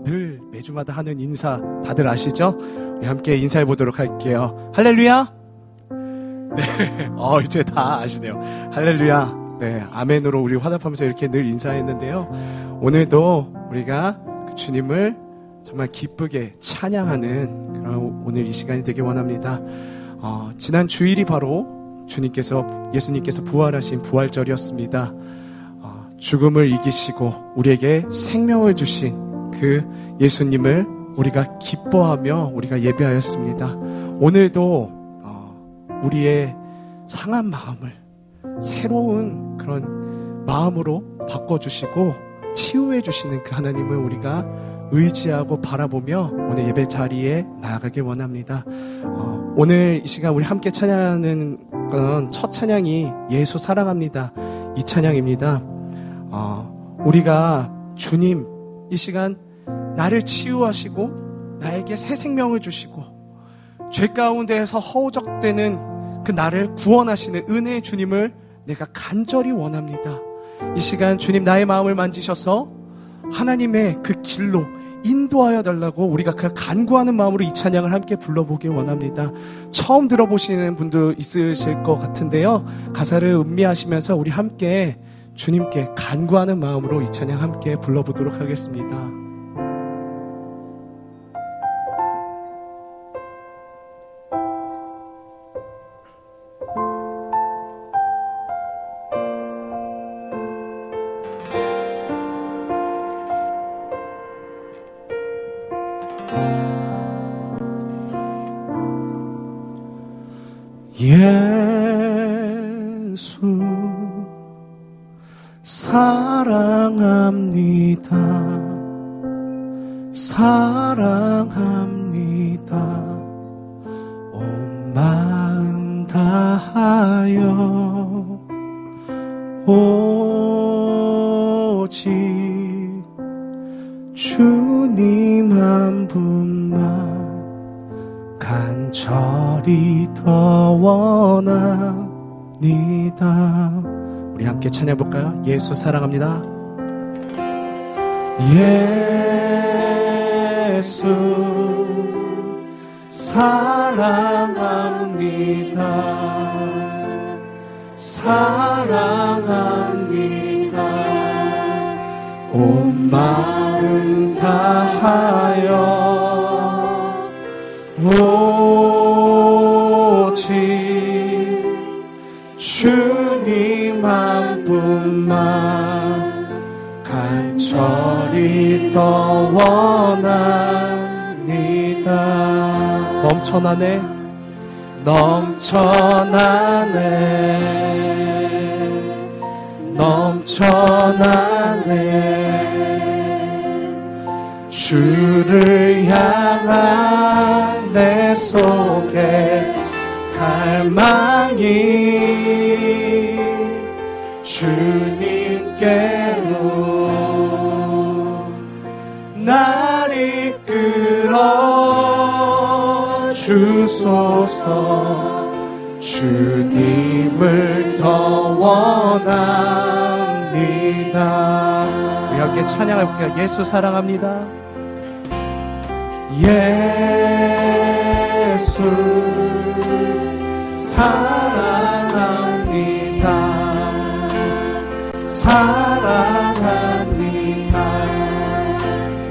늘 매주마다 하는 인사 다들 아시죠? 우리 함께 인사해 보도록 할게요. 할렐루야. 네, 이제 다 아시네요. 할렐루야. 네, 아멘으로 우리 화답하면서 이렇게 늘 인사했는데요. 오늘도 우리가 그 주님을 정말 기쁘게 찬양하는 그런 오늘 이 시간이 되길 원합니다. 지난 주일이 바로 예수님께서 부활하신 부활절이었습니다. 죽음을 이기시고 우리에게 생명을 주신 그 예수님을 우리가 기뻐하며 우리가 예배하였습니다. 오늘도 우리의 상한 마음을 새로운 그런 마음으로 바꿔주시고 치유해 주시는 그 하나님을 우리가 의지하고 바라보며 오늘 예배 자리에 나아가길 원합니다. 오늘 이 시간 우리 함께 찬양하는 건 첫 찬양이 예수 사랑합니다. 이 찬양입니다. 우리가 주님 이 시간 나를 치유하시고 나에게 새 생명을 주시고 죄 가운데에서 허우적대는 그 나를 구원하시는 은혜의 주님을 내가 간절히 원합니다. 이 시간 주님 나의 마음을 만지셔서 하나님의 그 길로 인도하여 달라고 우리가 그 간구하는 마음으로 이 찬양을 함께 불러보길 원합니다. 처음 들어보시는 분도 있으실 것 같은데요. 가사를 음미하시면서 우리 함께 주님께 간구하는 마음으로 이 찬양 함께 불러보도록 하겠습니다. 예수 사랑합니다. 사랑합니다. 온 마음 다하여 오직 주님 한 분만 간절히 더 원합니다. 우리 함께 찬양해 볼까요? 예수 사랑합니다. 예수 사랑합니다. 사랑합니다. 온 마음 다하여 오직 주님 한 분만 간절히 더 원합니다. 넘쳐나네 주를 향한 내 속에 갈망이 주님께로 날 이끌어 주소서. 주님을 더 원합니다. 우리 함께 찬양해 볼게요. 예수 사랑합니다. 예수 사랑합니다. 사랑합니다.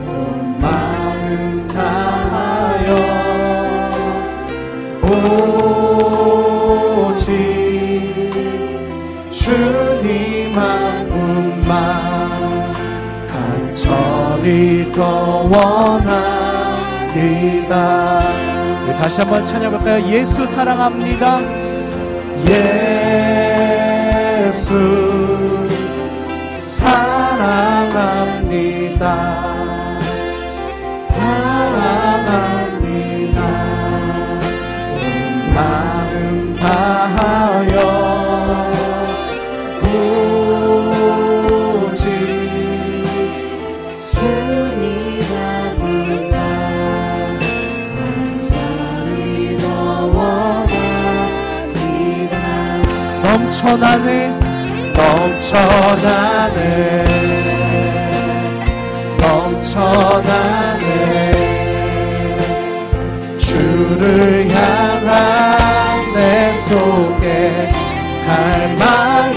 온 마음 다하여 오직 주님 한 분만 간절히 더 원합니다. 우리 다시 한번 찬양해볼까요? 예수 사랑합니다. 예수 사랑합니다. 사랑합니다. 온 마음 다하여 오직 주님 한 분만 간절히 더 원합니다. 넘쳐나네 넘쳐나네. 주를 향한 내 속에 갈망이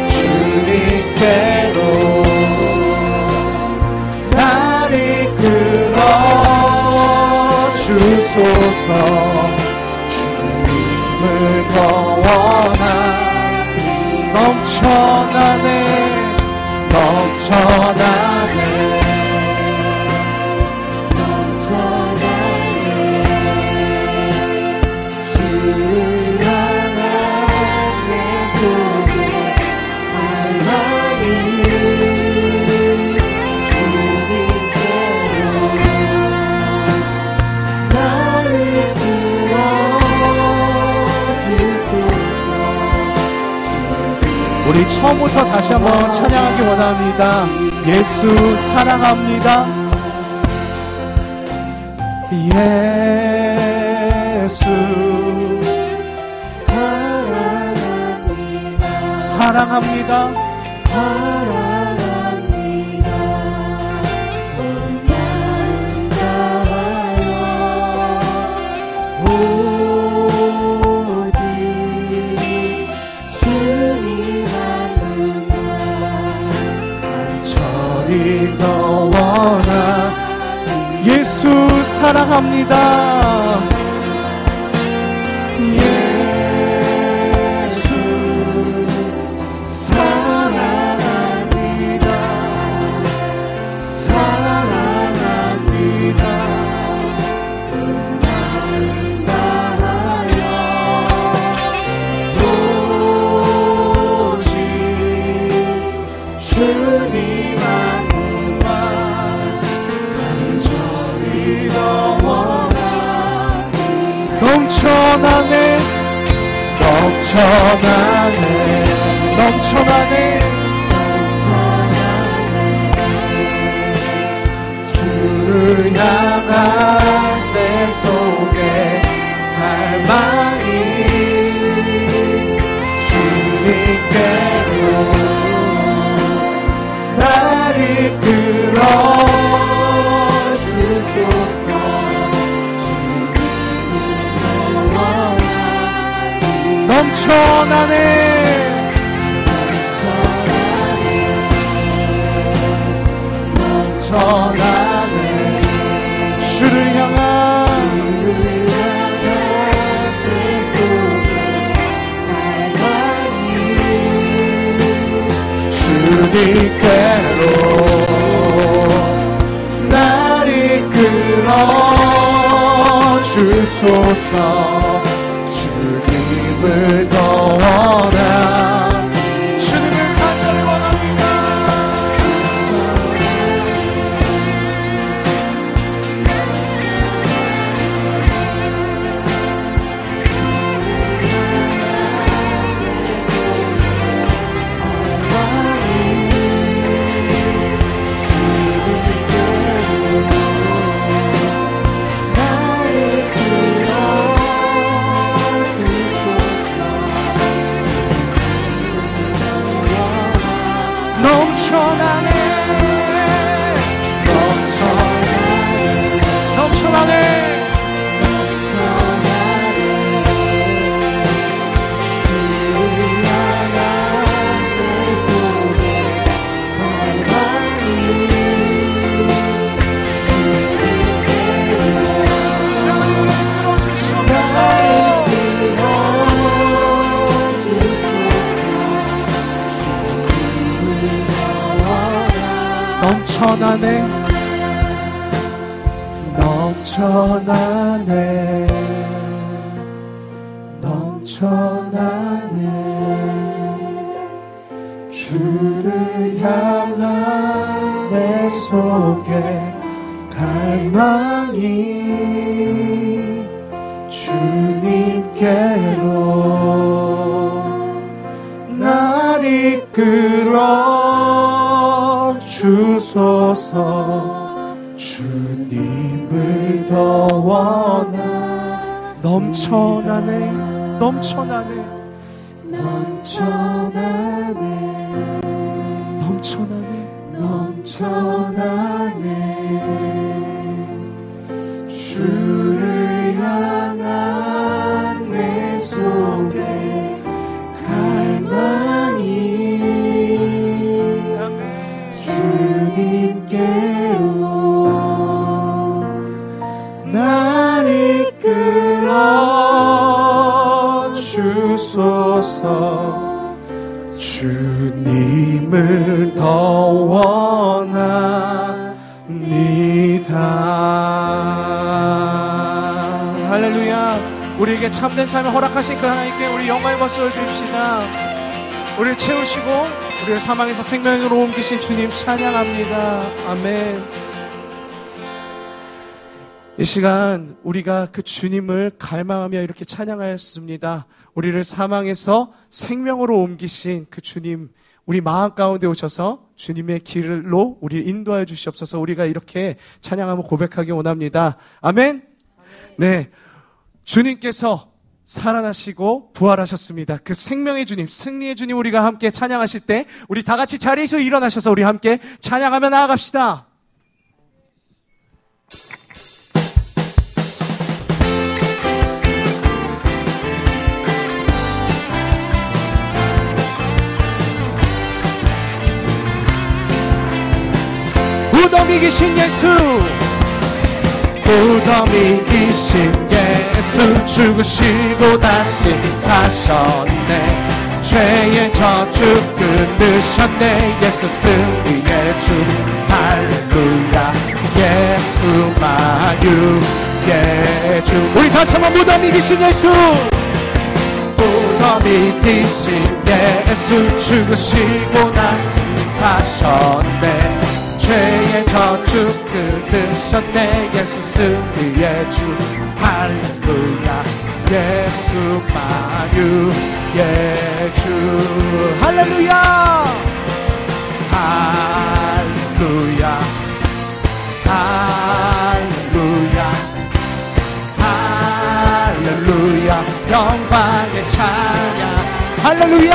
주님께로 날 이끌어 주소서. 주님을 더 원하니 넘쳐나네. 넘쳐나네. 주를 향한 내 속에 갈망이 주님께로 나를 이끌어 주소서. 우리 처음부터 다시 한번 찬양하기 원합니다. 예수 사랑합니다. 예수 사랑합니다. 사랑합니다. 사랑합니다. 온 마음 다하여 오직 주님 한 분만 간절히 더 원하. 예수 사랑합니다. 예수 사랑합니다. 사랑합니다. 온 마음 다하여 오직 주님 한 분만 간절히 더 원하니 넘쳐나네. 넘쳐나네. 넘쳐나네. 주를 향한 내 속에 갈망이 주님께로 날 이끌어 주소서. 넘쳐나네. 넘쳐나네. 주를 향한 내 속에 갈망이 주님께로 날 이끌어 주소서. 주님을 더 원하. 주님을 간절히 원합니다. 넘쳐나네. 넘쳐나네. 넘쳐나네. 넘쳐나네. 넘쳐나네. 넘쳐나네. 주를 향한 내 속에 갈망이 주님께로 날 이끌어 주소서. 주님을 더 원하. 넘쳐나네. 넘쳐나네. 넘쳐나네. 넘쳐나네. 넘쳐나네. 전하네. 주를 향한 내 속에 갈망이 주님께로 날 이끌어 주소서. 주님을 더 원합니다. 할렐루야. 우리에게 참된 삶을 허락하신 그 하나님께 우리 영광의 박수 올려주십시다. 우리를 채우시고 우리를 사망에서 생명으로 옮기신 주님 찬양합니다. 아멘. 이 시간 우리가 그 주님을 갈망하며 이렇게 찬양하였습니다. 우리를 사망에서 생명으로 옮기신 그 주님, 우리 마음 가운데 오셔서 주님의 길로 우리를 인도하여 주시옵소서. 우리가 이렇게 찬양하며 고백하기 원합니다. 아멘. 네, 주님께서 살아나시고 부활하셨습니다. 그 생명의 주님, 승리의 주님 우리가 함께 찬양하실 때 우리 다 같이 자리에서 일어나셔서 우리 함께 찬양하며 나아갑시다. 무덤이 계신 예수, 무덤이 계신 예수, 죽으시고 다시 사셨네. 죄의 저주 끊으셨네. 예수 승리의 주, 할렐루야. 예수만유의 주. 우리 다시 한번 무덤이 계신 예수, 무덤이 계신 예수, 죽으시고 다시 사셨네. 죄의 저주 끊으셨네. 예수 승리의 주, 할렐루야. 예수만유의 주, 할렐루야. 할렐루야. 할렐루야. 할렐루야. 영광의 찬양. 할렐루야.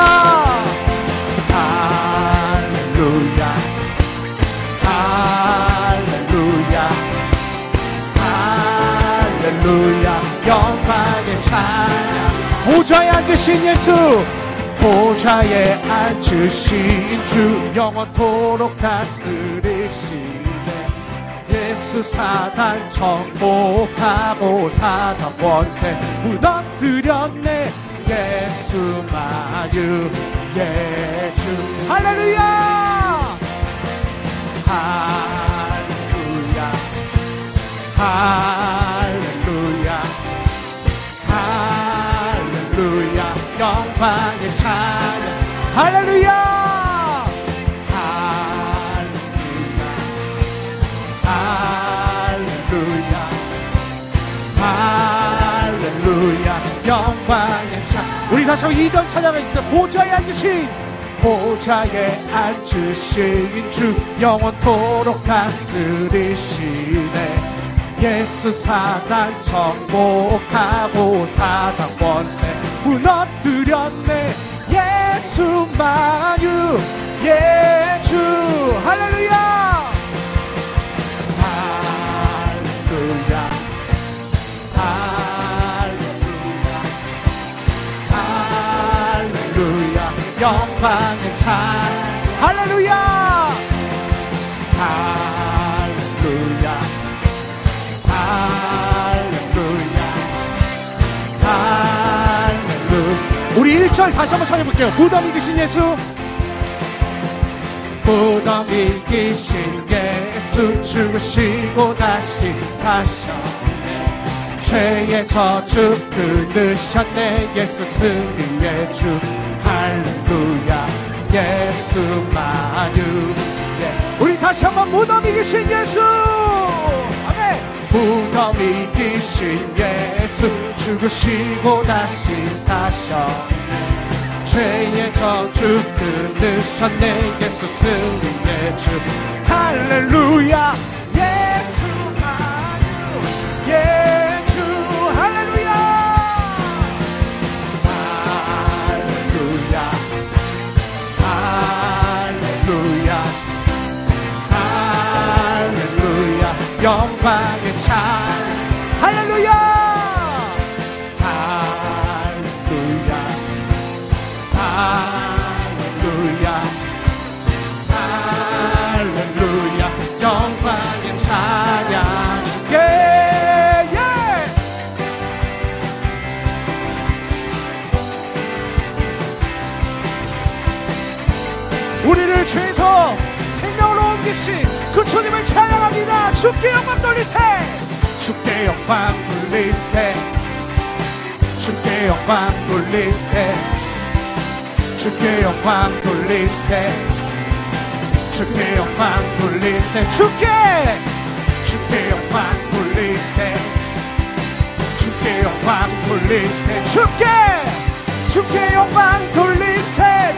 할렐루야. 할렐루야. 할렐루야. 영광의 찬양. 보좌에 앉으신 예수, 보좌에 앉으신 주, 영원토록 다스리시네. 예수 사단 정복하고 사단 권세 무너뜨렸네. 예수만유의 주, 할렐루야. 할렐루야. 할렐루야. 할렐루야. 영광의 찬양. 할렐루야. 할렐루야. 할렐루야. 할렐루야. 영광의 찬양. 우리 다시 한번 2절 찬양하겠습니다. 보좌에 앉으신, 보좌에 앉으신 주, 영원토록 다스리시네. 예수 사단 정복하고 사단 권세 무너뜨렸네. 예수만유의 주, 할렐루야. 할렐루야. 할렐루야. 할렐루야. 영광의 찬양. 할렐루야. 할렐루야. 할렐루야. 할렐루야. 우리 1절 다시 한번 찬양해볼게요. 무덤이 계신 예수, 무덤이 계신 예수, 죽으시고 다시 사셨네. 죄의 저주 끊으셨네. 예수 승리의 주, 할렐루야. 예수만유. 우리 다시 한번 무덤이 계신 예수, 아멘. 무덤이 계신 예수, 죽으시고 다시 사셨네. 죄의 저주 끊으셨네. 예수 승리의 주, 할렐루야. 예수만유의 주, 할렐루야. 할렐루야. 할렐루야. 영광의 찬 할렐루야 할렐루야 할렐루야 할렐루야 영광의 찬양 주께 예! 우리를 죄에서 생명으로 옮기신 그 주님을 찬양합니다. 주께 영광 돌리세 주께 영광 돌리세 주께 영광 돌리세 주께 영광 돌리세 주께 영광 돌리세 주께 영광 돌리세 주께 영광 돌리세 주께 영광 돌리세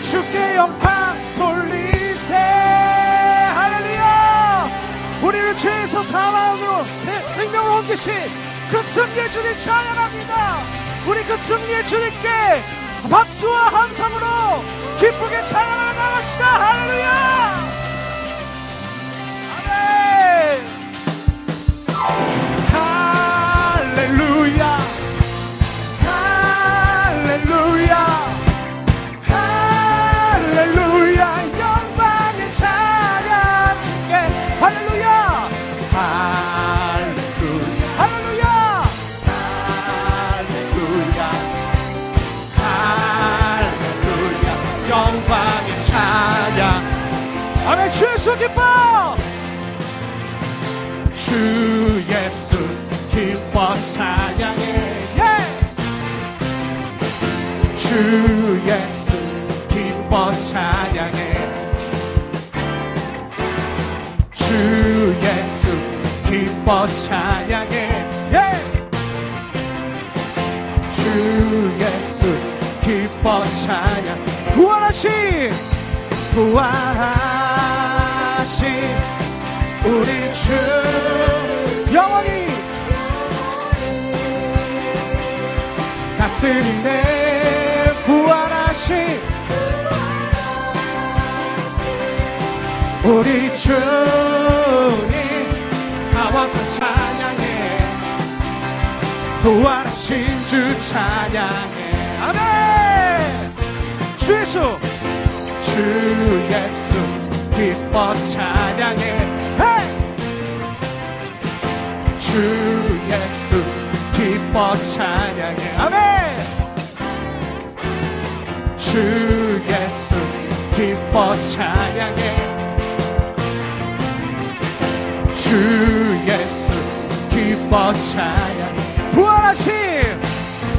주께 영광 돌리세 할렐루야 우리를 죄에서 사망으로 생명으로 옮기신 그 승리의 주님 찬양합니다. 우리 그 승리의 주님께 박수와 함성으로 기쁘게 찬양을 나갑시다. 할렐루야 아멘 할렐루야 할렐루야 할렐루야 영광의 찬양 주께 할렐루야 할렐루야 할렐루야 할렐루야 할렐루야 영광의 찬양 아멘 주 예수 기뻐 주 예수 기뻐 찬양해 주 예수 기뻐 찬양해 주 예수 기뻐 찬양해 주 예수 기뻐 찬양 부활하신 우리 주 영원히 다스리네 부활하신 우리 주님 다 와서 찬양해 부활하신 주 찬양해 아멘 주 예수 기뻐 찬양해 주 예수 기뻐 찬양해 아멘 주 예수 기뻐 찬양해 주 예수 기뻐 찬양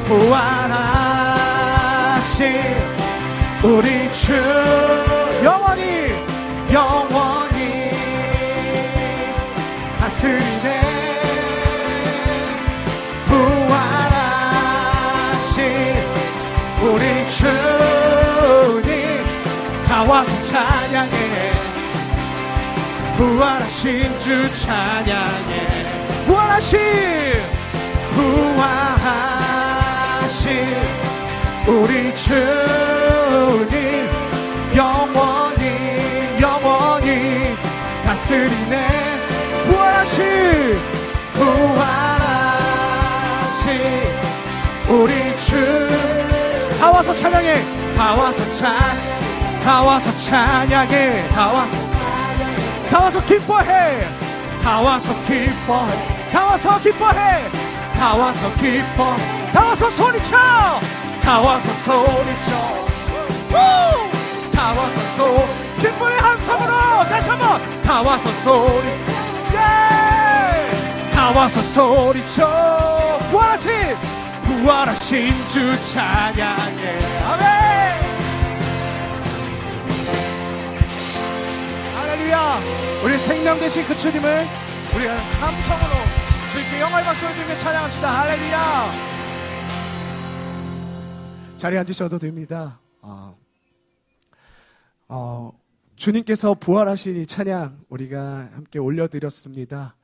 부활하신 우리 주 영원히 다스리네 부활하신 우리 주님 다 와서 찬양해 부활하신 주 찬양해 부활하신 우리 주님 영원히 다스리네 부활하신 우리 주 다 와서 찬양해 다 와서 찬양해 다 와서 기뻐해 다 와서 기뻐해 다 와서 소리쳐 다 와서 기쁨의 함성으로 다시 한번 다 와서 소리쳐 부활하신 주 찬양해 아멘 할렐루야 우리 생명 되신 그 주님을 우리가 함성으로 주님께 영광의 박수를 드리며 찬양합시다 할렐루야 자리에 앉으셔도 됩니다 주님께서 부활하신 이 찬양 우리가 함께 올려드렸습니다.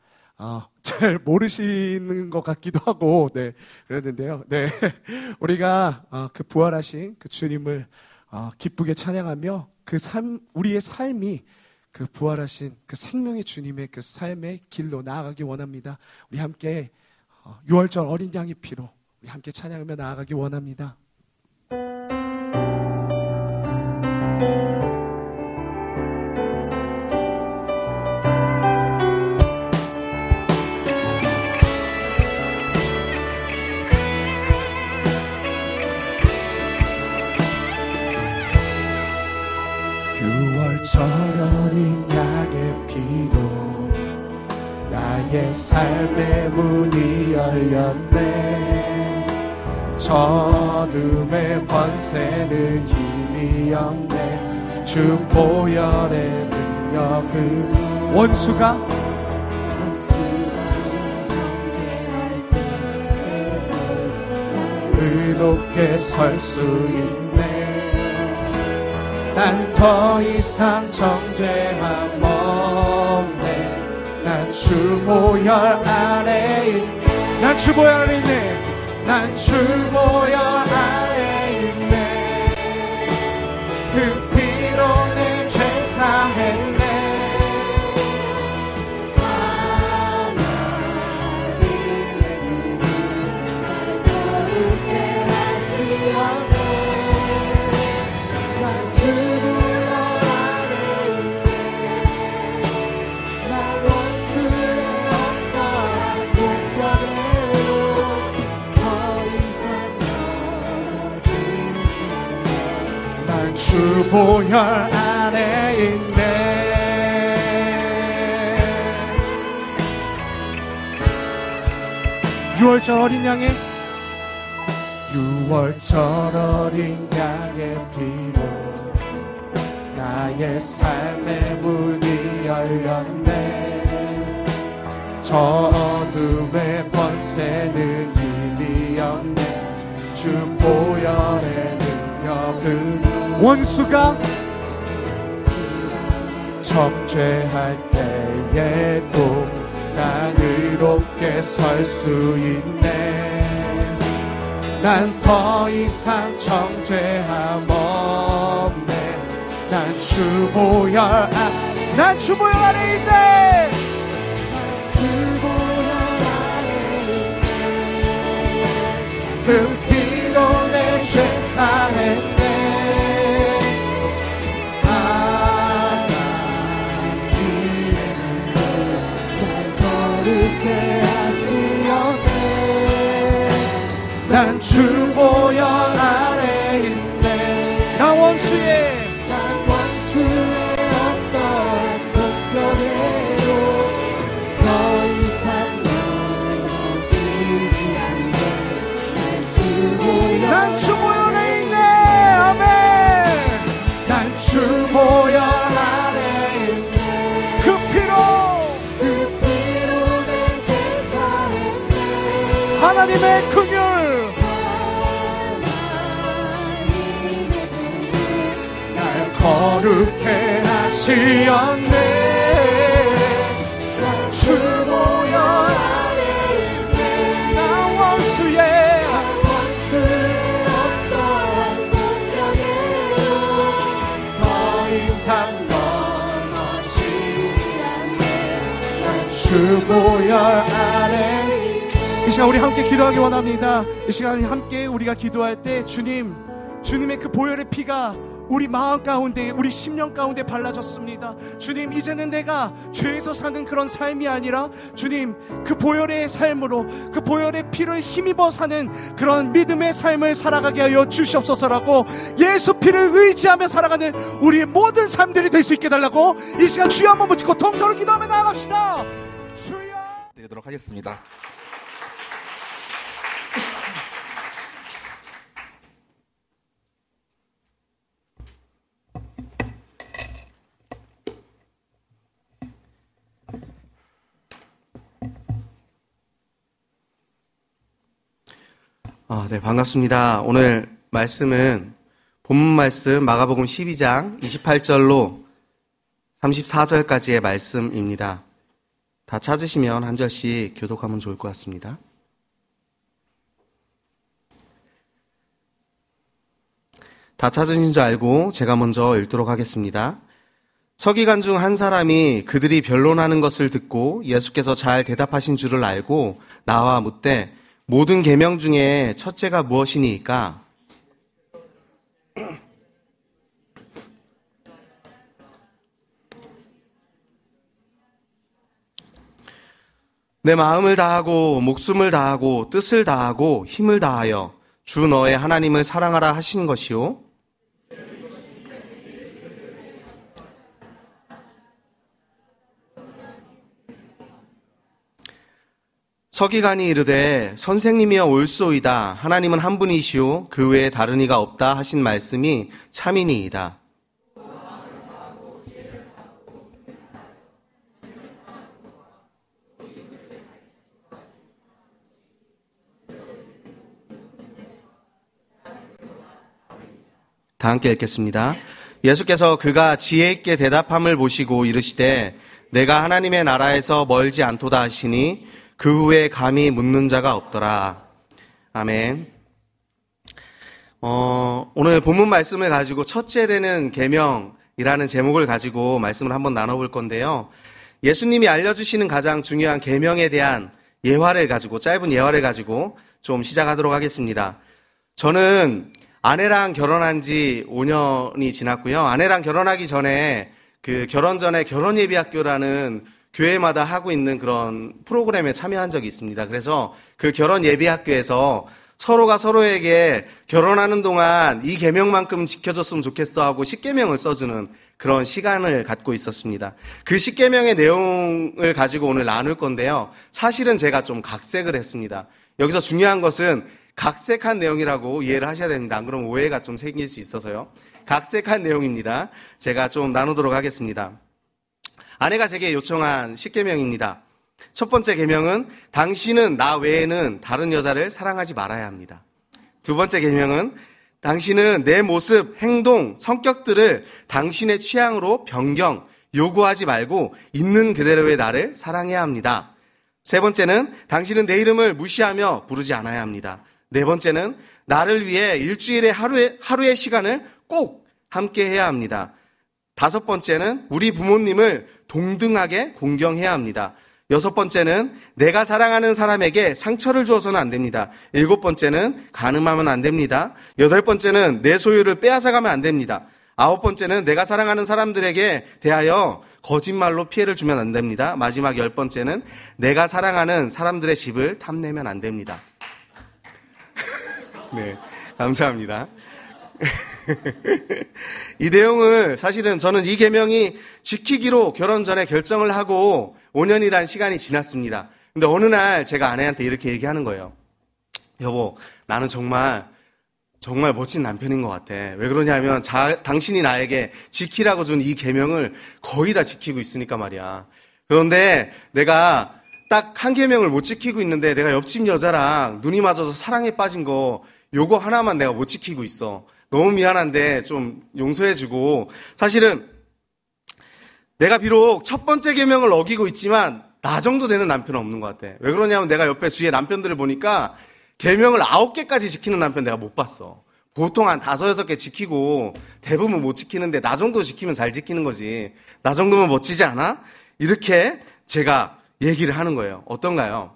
잘 모르시는 것 같기도 하고, 그랬는데요. 우리가 그 부활하신 그 주님을 기쁘게 찬양하며 우리의 삶이 그 부활하신 그 생명의 주님의 그 삶의 길로 나아가기 원합니다. 우리 함께 6월절 어린 양의 피로 우리 함께 찬양하며 나아가기 원합니다. 6월절 어린 양의 피로 나의 삶의 문이 열렸네. 어둠의 권세는 힘이 없네. 주 보혈의 능력은 원수가 의롭게 설 수 있네. 난 더 이상 정죄함 없네. 난 주 보혈 아래 있네. 난 주 보혈 아래 있네. 난 주 보혈 아래 있네. 그 피로 내 죄 사했네. 주 보혈 안에 있네. 6월절 어린 양의 6월절 어린 양의 피로 나의 삶의 문이 열렸네. 저 어둠의 번세는 힘이 없네. 주 보혈의 능력은 원수가 정죄할 때에도 난 의롭게 설 수 있네. 난 더 이상 정죄함 없네. 난 주 보혈 난 주 보혈 안에 있네. 주 보혈 안에 있네. 그 피로 내 죄 사했네. 난 주 보혈 아래 있네. 나 원수의 어떤 목표대로 더 이상 넘어지지 않네. 난 주 보혈에 있네. 아멘. 난 주 보혈 아래 있네. 그 피로 내 죄 사했네. 하나님의 긍휼 거룩해 하시었네. 주 보혈 아래 있네. 나 원수의 어떤 능력에도 더 이상 넘어지지 않네. 난 주 보혈 아래. 이 시간 우리 함께 기도하기 원합니다. 이 시간 함께 우리가 기도할 때 주님의 그 보혈의 피가 우리 마음 가운데, 우리 심령 가운데 발라졌습니다. 주님, 이제는 내가 죄에서 사는 그런 삶이 아니라 주님, 그 보혈의 삶으로, 그 보혈의 피를 힘입어 사는 그런 믿음의 삶을 살아가게 하여 주시옵소서라고, 예수 피를 의지하며 살아가는 우리의 모든 삶들이 될 수 있게 달라고 이 시간 주여 한번 붙이고 통성으로 기도하며 나아갑시다. 주여 드리도록 하겠습니다. 네, 반갑습니다. 오늘 말씀은 본문 말씀 마가복음 12장 28절로 34절까지의 말씀입니다. 다 찾으시면 한 절씩 교독하면 좋을 것 같습니다. 다 찾으신 줄 알고 제가 먼저 읽도록 하겠습니다. 서기관 중 한 사람이 그들이 변론하는 것을 듣고 예수께서 잘 대답하신 줄을 알고 나와 묻되 모든 계명 중에 첫째가 무엇이니까? 내 마음을 다하고 목숨을 다하고 뜻을 다하고 힘을 다하여 주 너의 하나님을 사랑하라 하신 것이요. 서기관이 이르되 선생님이여 옳소이다. 하나님은 한 분이시요 그 외에 다른 이가 없다 하신 말씀이 참이니이다. 다 함께 읽겠습니다. 예수께서 그가 지혜 있게 대답함을 보시고 이르시되 내가 하나님의 나라에서 멀지 않도다 하시니 그 후에 감히 묻는 자가 없더라. 아멘. 오늘 본문 말씀을 가지고 첫째는 계명이라는 제목을 가지고 말씀을 한번 나눠볼 건데요. 예수님이 알려주시는 가장 중요한 계명에 대한 예화를 가지고 짧은 예화를 가지고 좀 시작하도록 하겠습니다. 저는 아내랑 결혼한 지 5년이 지났고요. 아내랑 결혼하기 전에 그 결혼 전에 결혼예비학교라는 교회마다 하고 있는 그런 프로그램에 참여한 적이 있습니다. 그래서 그 결혼 예비학교에서 서로가 서로에게 결혼하는 동안 이 계명만큼 지켜줬으면 좋겠어 하고 10계명을 써주는 그런 시간을 갖고 있었습니다. 그 10계명의 내용을 가지고 오늘 나눌 건데요. 사실은 제가 좀 각색을 했습니다. 여기서 중요한 것은 각색한 내용이라고 이해를 하셔야 됩니다. 안 그러면 오해가 좀 생길 수 있어서요. 각색한 내용입니다. 제가 좀 나누도록 하겠습니다. 아내가 제게 요청한 10계명입니다. 첫 번째 계명은 당신은 나 외에는 다른 여자를 사랑하지 말아야 합니다. 두 번째 계명은 당신은 내 모습, 행동, 성격들을 당신의 취향으로 변경, 요구하지 말고 있는 그대로의 나를 사랑해야 합니다. 세 번째는 당신은 내 이름을 무시하며 부르지 않아야 합니다. 네 번째는 나를 위해 일주일에 하루의 시간을 꼭 함께 해야 합니다. 다섯 번째는 우리 부모님을 동등하게 공경해야 합니다. 여섯 번째는 내가 사랑하는 사람에게 상처를 주어서는 안 됩니다. 일곱 번째는 간음하면 안 됩니다. 여덟 번째는 내 소유를 빼앗아가면 안 됩니다. 아홉 번째는 내가 사랑하는 사람들에게 대하여 거짓말로 피해를 주면 안 됩니다. 마지막 열 번째는 내가 사랑하는 사람들의 집을 탐내면 안 됩니다. 네, 감사합니다. 이 내용을 사실은 저는 이 계명이 지키기로 결혼 전에 결정을 하고 5년이란 시간이 지났습니다. 근데 어느 날 제가 아내한테 이렇게 얘기하는 거예요. 여보, 나는 정말 멋진 남편인 것 같아. 왜 그러냐면 당신이 나에게 지키라고 준 이 계명을 거의 다 지키고 있으니까 말이야. 그런데 내가 딱 한 계명을 못 지키고 있는데 내가 옆집 여자랑 눈이 맞아서 사랑에 빠진 거 요거 하나만 내가 못 지키고 있어. 너무 미안한데 좀 용서해주고. 사실은 내가 비록 첫 번째 계명을 어기고 있지만 나 정도 되는 남편은 없는 것 같아. 왜 그러냐면 내가 옆에 주위에 남편들을 보니까 계명을 9개까지 지키는 남편 내가 못 봤어. 보통 한 5, 6개 지키고 대부분 못 지키는데 나 정도 지키면 잘 지키는 거지. 나 정도면 멋지지 않아? 이렇게 제가 얘기를 하는 거예요. 어떤가요?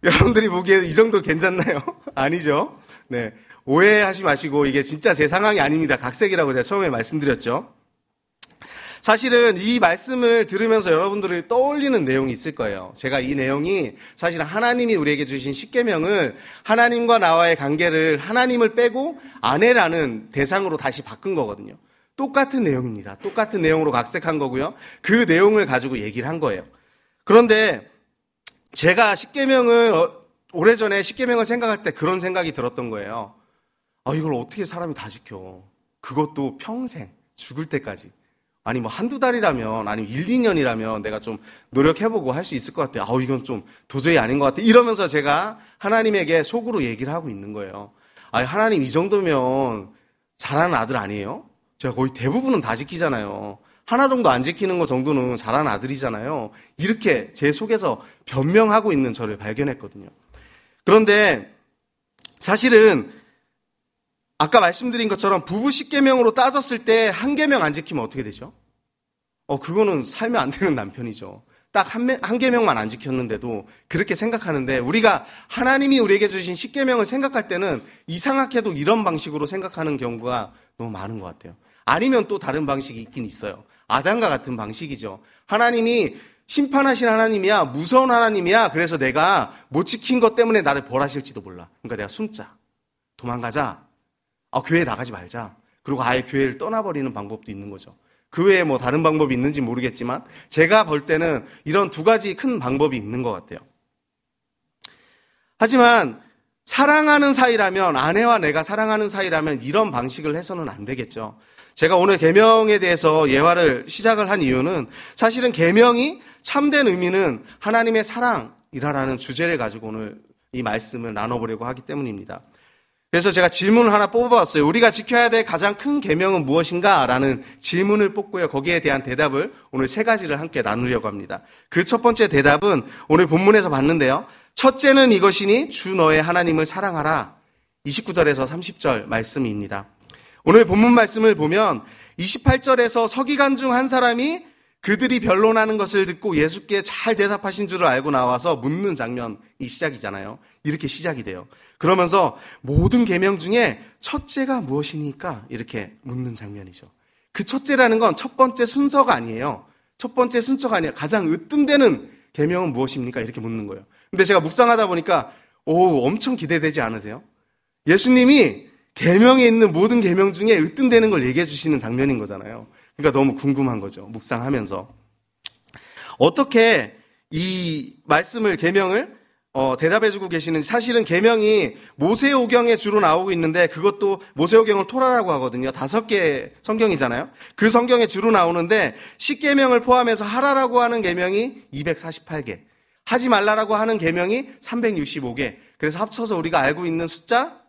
여러분들이 보기에 이 정도 괜찮나요? 아니죠? 네. 오해하지 마시고 이게 진짜 제 상황이 아닙니다. 각색이라고 제가 처음에 말씀드렸죠. 사실은 이 말씀을 들으면서 여러분들이 떠올리는 내용이 있을 거예요. 제가 이 내용이 사실은 하나님이 우리에게 주신 10계명을 하나님과 나와의 관계를 하나님을 빼고 아내라는 대상으로 다시 바꾼 거거든요. 똑같은 내용입니다. 똑같은 내용으로 각색한 거고요. 그 내용을 가지고 얘기를 한 거예요. 그런데 제가 10계명을 오래전에 10계명을 생각할 때 그런 생각이 들었던 거예요. 이걸 어떻게 사람이 다 지켜? 그것도 평생 죽을 때까지. 아니 뭐 한두 달이라면 아니면 1, 2년이라면 내가 좀 노력해보고 할 수 있을 것 같아. 이건 좀 도저히 아닌 것 같아. 이러면서 제가 하나님에게 속으로 얘기를 하고 있는 거예요. 하나님 이 정도면 잘하는 아들 아니에요? 제가 거의 대부분은 다 지키잖아요. 하나 정도 안 지키는 거 정도는 잘하는 아들이잖아요. 이렇게 제 속에서 변명하고 있는 저를 발견했거든요. 그런데 사실은 아까 말씀드린 것처럼 부부 10계명으로 따졌을 때 한 계명 안 지키면 어떻게 되죠? 그거는 살면 안 되는 남편이죠. 딱 한 계명만 안 지켰는데도 그렇게 생각하는데, 우리가 하나님이 우리에게 주신 10계명을 생각할 때는 이상하게도 이런 방식으로 생각하는 경우가 너무 많은 것 같아요. 아니면 또 다른 방식이 있긴 있어요. 아담과 같은 방식이죠. 하나님이 심판하신 하나님이야, 무서운 하나님이야. 그래서 내가 못 지킨 것 때문에 나를 벌하실지도 몰라. 그러니까 내가 숨자, 도망가자, 교회에 나가지 말자, 그리고 아예 교회를 떠나버리는 방법도 있는 거죠. 그 외에 뭐 다른 방법이 있는지 모르겠지만 제가 볼 때는 이런 두 가지 큰 방법이 있는 것 같아요. 하지만 사랑하는 사이라면, 아내와 내가 사랑하는 사이라면 이런 방식을 해서는 안 되겠죠. 제가 오늘 계명에 대해서 예화를 시작을 한 이유는, 사실은 계명이 참된 의미는 하나님의 사랑이라는 주제를 가지고 오늘 이 말씀을 나눠보려고 하기 때문입니다. 그래서 제가 질문을 하나 뽑아봤어요. 우리가 지켜야 될 가장 큰 계명은 무엇인가? 라는 질문을 뽑고요. 거기에 대한 대답을 오늘 3가지를 함께 나누려고 합니다. 그 첫 번째 대답은 오늘 본문에서 봤는데요. 첫째는 이것이니 주 너의 하나님을 사랑하라. 29절에서 30절 말씀입니다. 오늘 본문 말씀을 보면 28절에서 서기관 중 한 사람이 그들이 변론하는 것을 듣고 예수께 잘 대답하신 줄을 알고 나와서 묻는 장면이 시작이잖아요. 이렇게 시작이 돼요. 그러면서 모든 계명 중에 첫째가 무엇이니까 이렇게 묻는 장면이죠. 그 첫째라는 건 첫 번째 순서가 아니에요. 첫 번째 순서가 아니에요. 가장 으뜸되는 계명은 무엇입니까? 이렇게 묻는 거예요. 근데 제가 묵상하다 보니까 엄청 기대되지 않으세요? 예수님이 계명에 있는 모든 계명 중에 으뜸되는 걸 얘기해 주시는 장면인 거잖아요. 그러니까 너무 궁금한 거죠. 묵상하면서 어떻게 이 말씀을, 계명을 대답해주고 계시는지. 사실은 계명이 모세오경에 주로 나오고 있는데, 그것도 모세오경을 토라라고 하거든요. 5개 성경이잖아요. 그 성경에 주로 나오는데 10계명을 포함해서 하라라고 하는 계명이 248개, 하지 말라라고 하는 계명이 365개. 그래서 합쳐서 우리가 알고 있는 숫자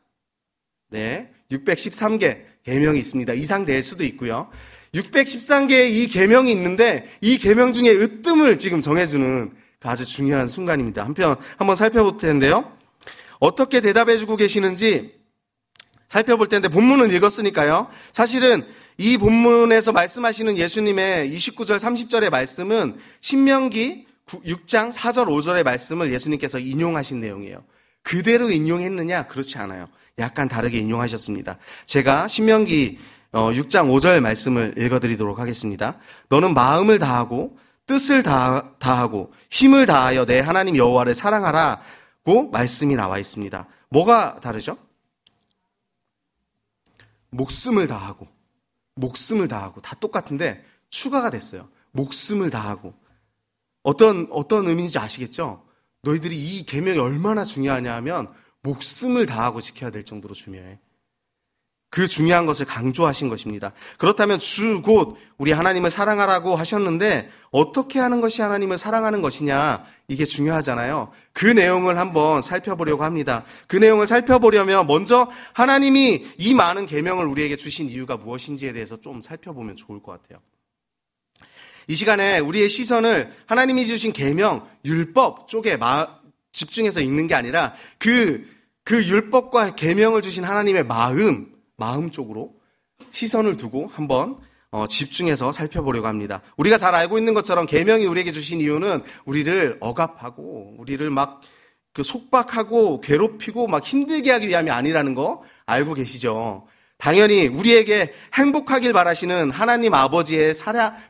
613개 계명이 있습니다. 이상 될 수도 있고요. 613개의 이 계명이 있는데 이 계명 중에 으뜸을 지금 정해주는 아주 중요한 순간입니다. 한번 살펴볼 텐데요. 어떻게 대답해주고 계시는지 살펴볼 텐데, 본문은 읽었으니까요. 사실은 이 본문에서 말씀하시는 예수님의 29절 30절의 말씀은 신명기 6장 4절 5절의 말씀을 예수님께서 인용하신 내용이에요. 그대로 인용했느냐? 그렇지 않아요. 약간 다르게 인용하셨습니다. 제가 신명기 6장 5절 말씀을 읽어드리도록 하겠습니다. 너는 마음을 다하고 뜻을 다하고 힘을 다하여 내 하나님 여호와를 사랑하라고 말씀이 나와 있습니다. 뭐가 다르죠? 목숨을 다하고 다 똑같은데 추가가 됐어요. 목숨을 다하고. 어떤 의미인지 아시겠죠? 너희들이 이 계명이 얼마나 중요하냐 하면 목숨을 다하고 지켜야 될 정도로 중요해. 그 중요한 것을 강조하신 것입니다. 그렇다면 주 곧 우리 하나님을 사랑하라고 하셨는데 어떻게 하는 것이 하나님을 사랑하는 것이냐, 이게 중요하잖아요. 그 내용을 한번 살펴보려고 합니다. 그 내용을 살펴보려면 먼저 하나님이 이 많은 계명을 우리에게 주신 이유가 무엇인지에 대해서 좀 살펴보면 좋을 것 같아요. 이 시간에 우리의 시선을 하나님이 주신 계명, 율법 쪽에 집중해서 읽는 게 아니라 그 율법과 계명을 주신 하나님의 마음 쪽으로 시선을 두고 한번 집중해서 살펴보려고 합니다. 우리가 잘 알고 있는 것처럼 계명이 우리에게 주신 이유는 우리를 억압하고 우리를 막 속박하고 괴롭히고 막 힘들게 하기 위함이 아니라는 거 알고 계시죠? 당연히 우리에게 행복하길 바라시는 하나님 아버지의